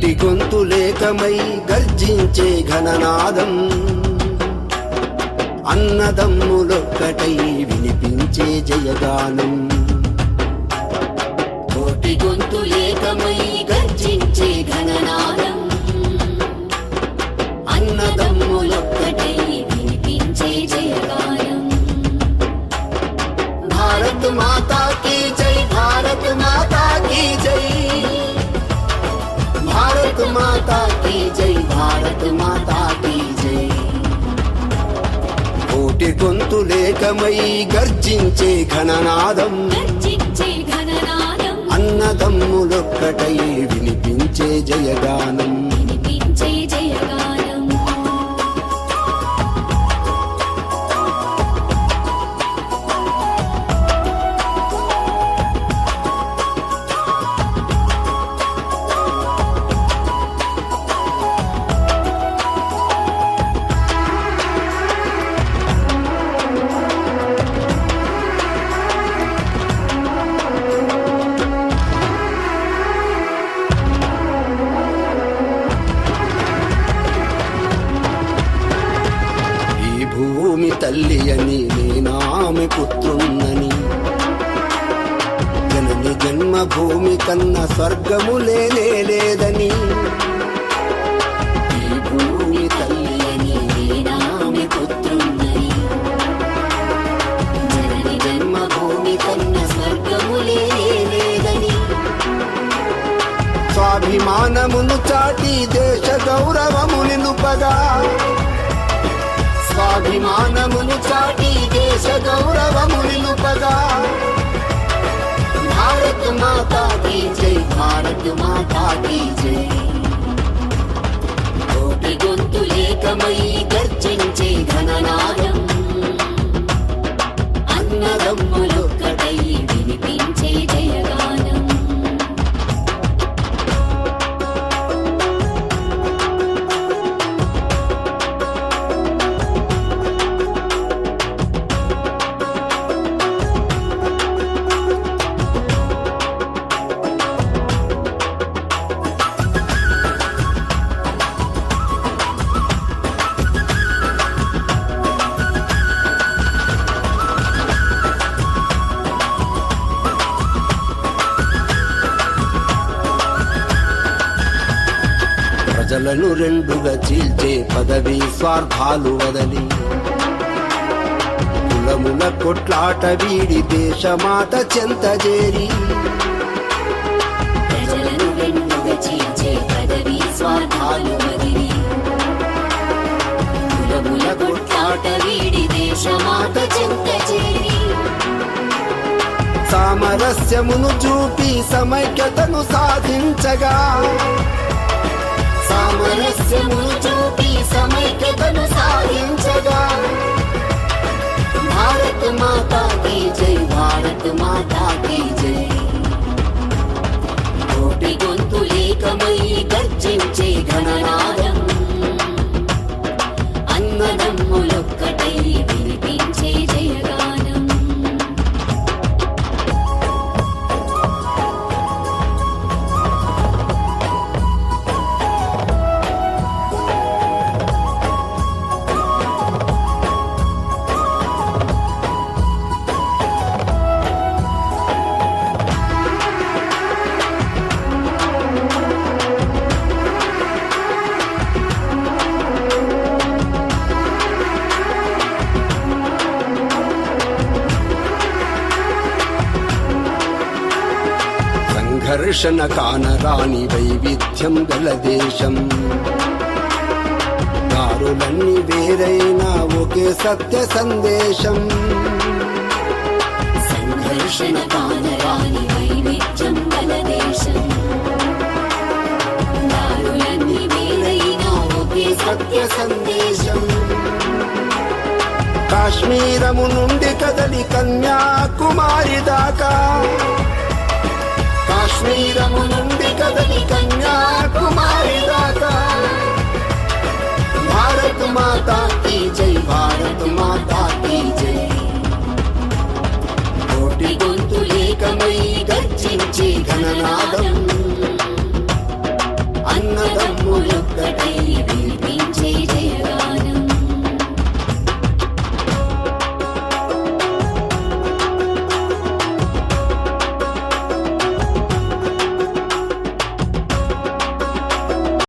కోటి గొంతులేకమై గర్జించే ఘననాదం, అన్నదమ్ములొక్కటై వినిపించే జయగానం. కోటి గొంతులేకమై గర్జించే ఘననాదం, అన్నదమ్ములొక్కటై వినిపించే జయగానం. భారత్ మాతా కీ జై, భారత్ మాతా కీ జై, భారత్ మాతా కీ జై, భారత్ మాతా కీ జై. కోటి గొంతులేకమై గర్జించే ఘననాదం, అన్నదమ్ములొక్కటై వినిపించే జయగానం. వినిపించే జయగానం. భూమి తల్లి అని నేనామె పుత్రున్నని, జనని జన్మభూమి కన్నా స్వర్గము లేదని. ఈ భూమి తల్లి అని నేనామె పుత్రున్నని, జనని జన్మభూమి కన్నా స్వర్గము లేదని. స్వాభిమానమును చాటి దేశ గౌరవము నిలుపగా, స్వాభిమానమును చాటి దేశ గౌరవము నిలుపగా. భారత్ మాతా కీ జై, భారత్ మాతా కీ జై. కోటి గొంతులేకమై గర్జించే ఘననాదం, అన్నదమ్ములొక్కటై వినిపించే జయగానం. ప్రజలను రెండుగా చీల్చే పదవి స్వార్థాలు వదలి, కులముల కొట్లాట వీడి దేశమాత చెంతజేరి. ప్రజలను రెండుగా చీల్చే పదవి స్వార్థాలు వదిలి, కులముల కొట్లాట వీడి దేశమాత చెంతజేరి. సామరస్యమును చూపి సమైక్యతను సాధించగా, సామరస్యమును చూపి సమైక్యతను సాధించగా. భారత్ మాతా కీ జై, భారత్ మాతా కీ జై. కోటి గొంతులేకమై గర్జించే ఘననాదం, అన్నదమ్ములొక్కటై వినిపించే జయగానం. సంఘర్షణ కానరాని వైవిధ్యం గల దేశం, దారులన్నీ వేరైనా ఒకే సత్య సందేశం. సంఘర్షణ కానరాని వైవిధ్యం గల దేశం, దారులన్నీ వేరైనా ఒకే సత్య సందేశం. కాశ్మీరము నుండి కదలి కన్యాకుమారి దాకా, కాశ్మీరము నుండి కదలి కన్యాకుమారి దాకా. భారత్ మాతా కీ జై, భారత్ మాతా కీ జై. కోటి గొంతులేకమై గర్జించే ఘననాదం, అన్నదమ్ములొక్కటై